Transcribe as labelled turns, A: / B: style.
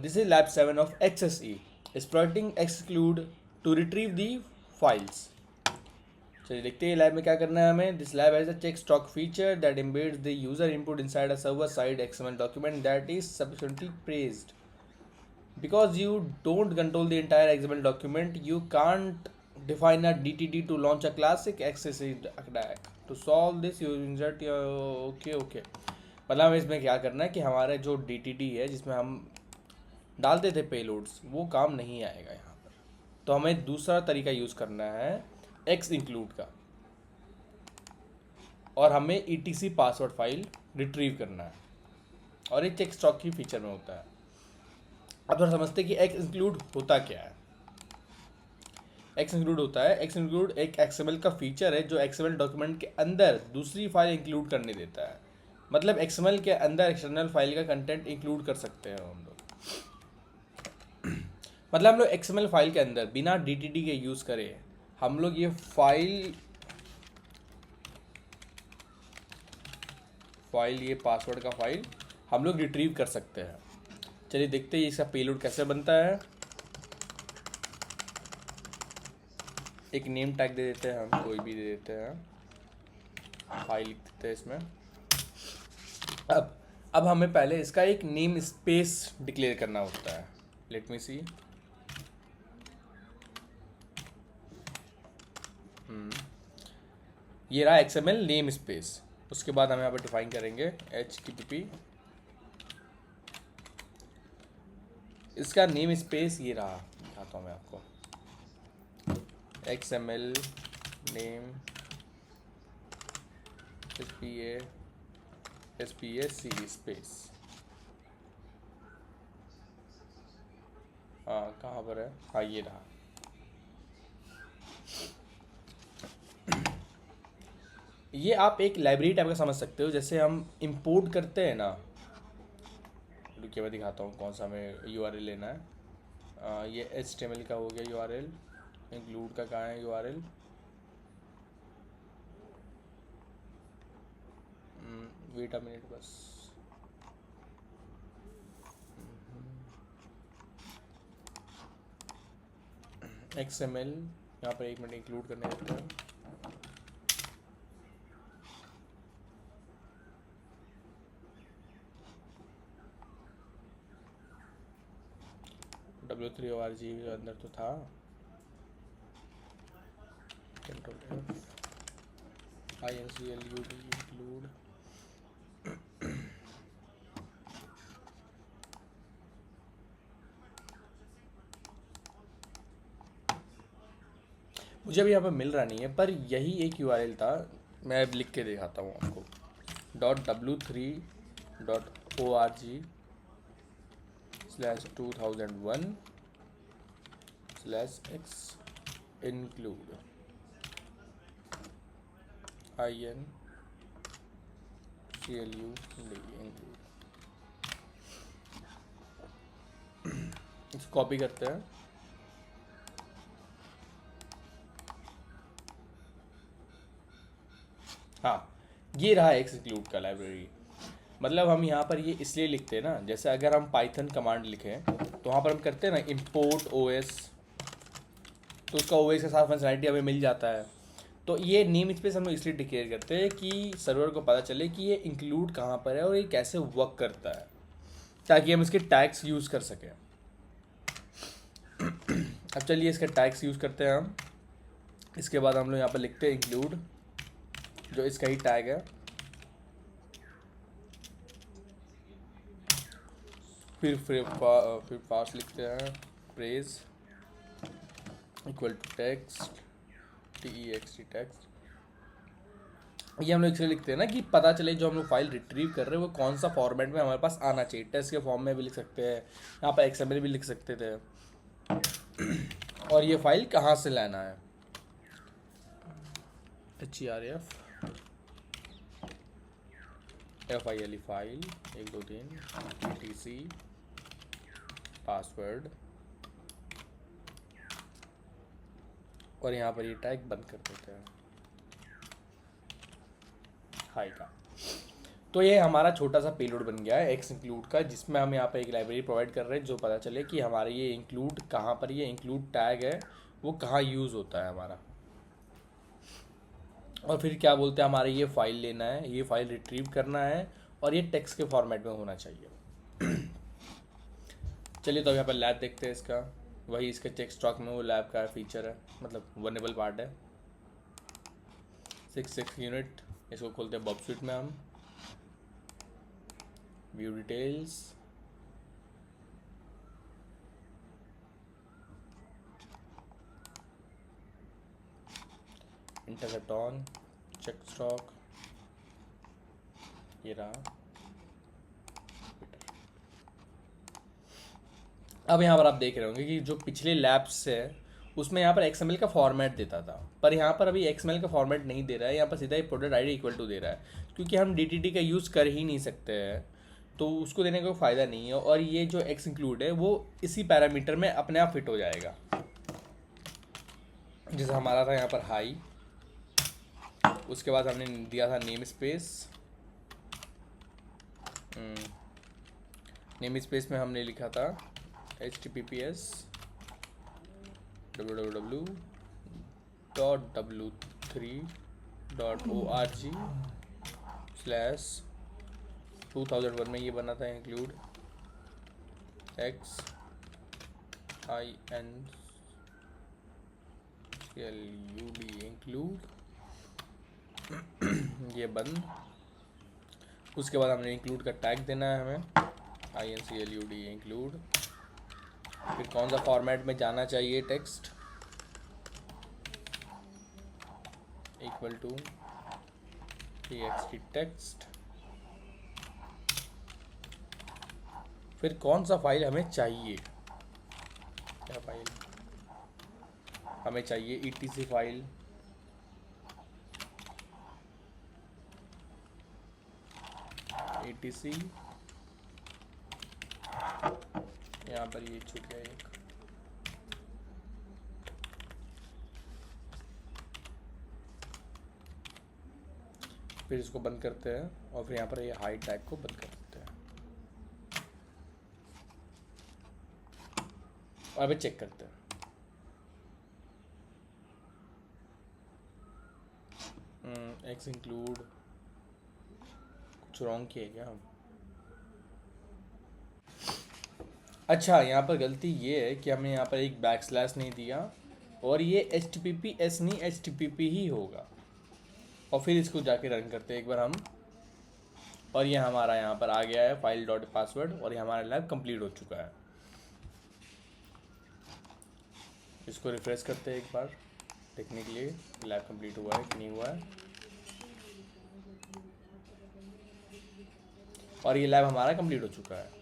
A: This is lab 7 of XSE, exploiting exclude to retrieve the files. चलिए देखते हैं lab में क्या करना है हमें. This lab has a check stock feature that embeds the user input inside a server side XML document that is sufficiently praised. Because you don't control the entire XML document, you can't define a DTD to launch a classic XSE attack. To solve this, you insert your okay. मतलब हमें इसमें क्या करना है कि हमारा जो DTD है जिसमें हम डालते थे पेलोड्स वो काम नहीं आएगा यहाँ पर. तो हमें दूसरा तरीका यूज़ करना है एक्स इंक्लूड का, और हमें ETC पासवर्ड फाइल रिट्रीव करना है, और ये चेक स्टॉक की फीचर में होता है. अब थोड़ा समझते हैं कि एक्स इंक्लूड होता क्या है. एक्स इंक्लूड होता है, एक्स इंक्लूड एक XML का फीचर है जो XML डॉक्यूमेंट के अंदर दूसरी फाइल इंक्लूड करने देता है. मतलब XML के अंदर एक्सटर्नल फाइल का कंटेंट इंक्लूड कर सकते हैं हम लोग. मतलब हम लोग XML फाइल के अंदर बिना DTD के यूज़ करें हम लोग ये फाइल ये पासवर्ड का फाइल हम लोग रिट्रीव कर सकते हैं. चलिए देखते हैं इसका पेलोड कैसे बनता है. एक नेम टैग दे देते हैं, हम कोई भी दे देते हैं, फाइल लिख देते हैं इसमें. अब हमें पहले इसका एक नेम स्पेस डिक्लेयर करना होता है. लेट मी सी. ये रहा XML नेम स्पेस. उसके बाद हम यहाँ पर डिफाइन करेंगे HTTP. इसका नेम स्पेस ये रहा, दिखाता हूँ मैं आपको. XML name SPAC space. हाँ कहाँ पर है, हाँ ये रहा. ये आप एक लाइब्रेरी टाइप का समझ सकते हो. जैसे हम इंपोर्ट करते हैं ना, रुकिए मैं दिखाता हूँ कौन सा हमें URL लेना है. ये HTML का हो गया URL. इंक्लूड का कहाँ है URL. वेट अ मिनट बस. XML यहाँ पर एक मिनट इंक्लूड करने देते हैं. W3org अंदर तो था. Control INCLUD include. मुझे अभी यहाँ पर मिल रहा नहीं है, पर यही एक URL था. मैं अब लिख के दिखाता हूँ आपको. .w3.org/2001/x include include. इसको कॉपी करते हैं. हाँ ये रहा एक्स इंक्लूड का लाइब्रेरी. मतलब हम यहाँ पर ये इसलिए लिखते हैं ना, जैसे अगर हम पाइथन कमांड लिखें तो वहाँ पर हम करते हैं ना import OS, तो उसका OS के साथ फंक्शनैलिटी हमें मिल जाता है. तो ये नेम स्पेस हम लोग इसलिए डिक्लेयर करते हैं कि सर्वर को पता चले कि ये इंक्लूड कहाँ पर है और ये कैसे वर्क करता है, ताकि हम इसके टैग्स यूज़ कर सकें. अब चलिए इसके टैग्स यूज़ करते हैं हम. इसके बाद हम लोग यहाँ पर लिखते हैं इंक्लूड, जो इसका ही टैग है. फिर पास लिखते हैं phrase equal to text TEXT text. ये हम लोग इसलिए लिखते हैं ना कि पता चले जो हम लोग फाइल रिट्रीव कर रहे हैं वो कौन सा फॉर्मेट में हमारे पास आना चाहिए. टेक्स्ट के फॉर्म में भी लिख सकते हैं, यहाँ पर XML भी लिख सकते थे, और ये फाइल कहाँ से लाना है. HERF FILE file 1 2 3 ETC password, और यहाँ पर ये टैग बंद कर देते हैं हाई का. तो ये हमारा छोटा सा पेलोड बन गया है एक्स इंक्लूड का, जिसमें हम यहाँ पे एक लाइब्रेरी प्रोवाइड कर रहे हैं जो पता चले कि हमारे ये इंक्लूड कहाँ पर, ये इंक्लूड टैग है वो कहाँ यूज़ होता है हमारा। और फिर क्या बोलते हैं, हमारे ये फाइल लेना है, ये फाइल रिट्रीव करना है और ये टेक्स्ट के फॉर्मेट में होना चाहिए। चलिए तो यहाँ पर लैब देखते हैं इसका, वही इसके चेक स्टॉक में वो लैब का फीचर है, मतलब वनेबल पार्ट है 6 यूनिट। इसको खोलते हैं बॉब स्वीट में, हम view details, intercept on, check stock, ये रहा। अब यहाँ पर आप देख रहे होंगे कि जो पिछले लैब्स है उसमें यहाँ पर XML का फॉर्मेट देता था, पर यहाँ पर अभी XML का फॉर्मेट नहीं दे रहा है, यहाँ पर सीधा ही प्रोडक्ट ID इक्वल टू दे रहा है, क्योंकि हम DTT का यूज़ कर ही नहीं सकते हैं, तो उसको देने का कोई फ़ायदा नहीं है। और ये जो एक्स इंक्लूड है वो इसी पैरामीटर में अपने आप फिट हो जाएगा। जैसे हमारा था यहाँ पर हाई, उसके बाद हमने दिया था नेम स्पेस, नेम स्पेस में हमने लिखा था https www.w3.org/2001 में ये बना था इंक्लूड XINCLUD इंक्लूड, ये बंद। उसके बाद हमने इंक्लूड का टैग देना है हमें INCLUD इंक्लूड, फिर कौन सा फॉर्मेट में जाना चाहिए text, equal to txt text, फिर कौन सा फाइल हमें चाहिए, क्या फाइल हमें चाहिए, etc फाइल, etc, यहाँ पर ये छूट गया एक, फिर इसको बंद करते हैं और फिर यहाँ पर ये हाइड टैग को बंद कर देते हैं और अभी चेक करते हैं। एक्स इंक्लूड कुछ रॉन्ग किया क्या हम? अच्छा, यहाँ पर गलती ये है कि हमने यहाँ पर एक बैकस्लैश नहीं दिया और ये HTTPS नहीं HTTP ही होगा। और फिर इसको जाके रन करते हैं एक बार हम, और ये हमारा यहाँ पर आ गया है फाइल डॉट पासवर्ड और ये हमारा लैब कंप्लीट हो चुका है। इसको रिफ्रेश करते हैं एक बार देखने के लिए लैब कंप्लीट हुआ है कि नहीं हुआ है, और ये लैब हमारा कंप्लीट हो चुका है।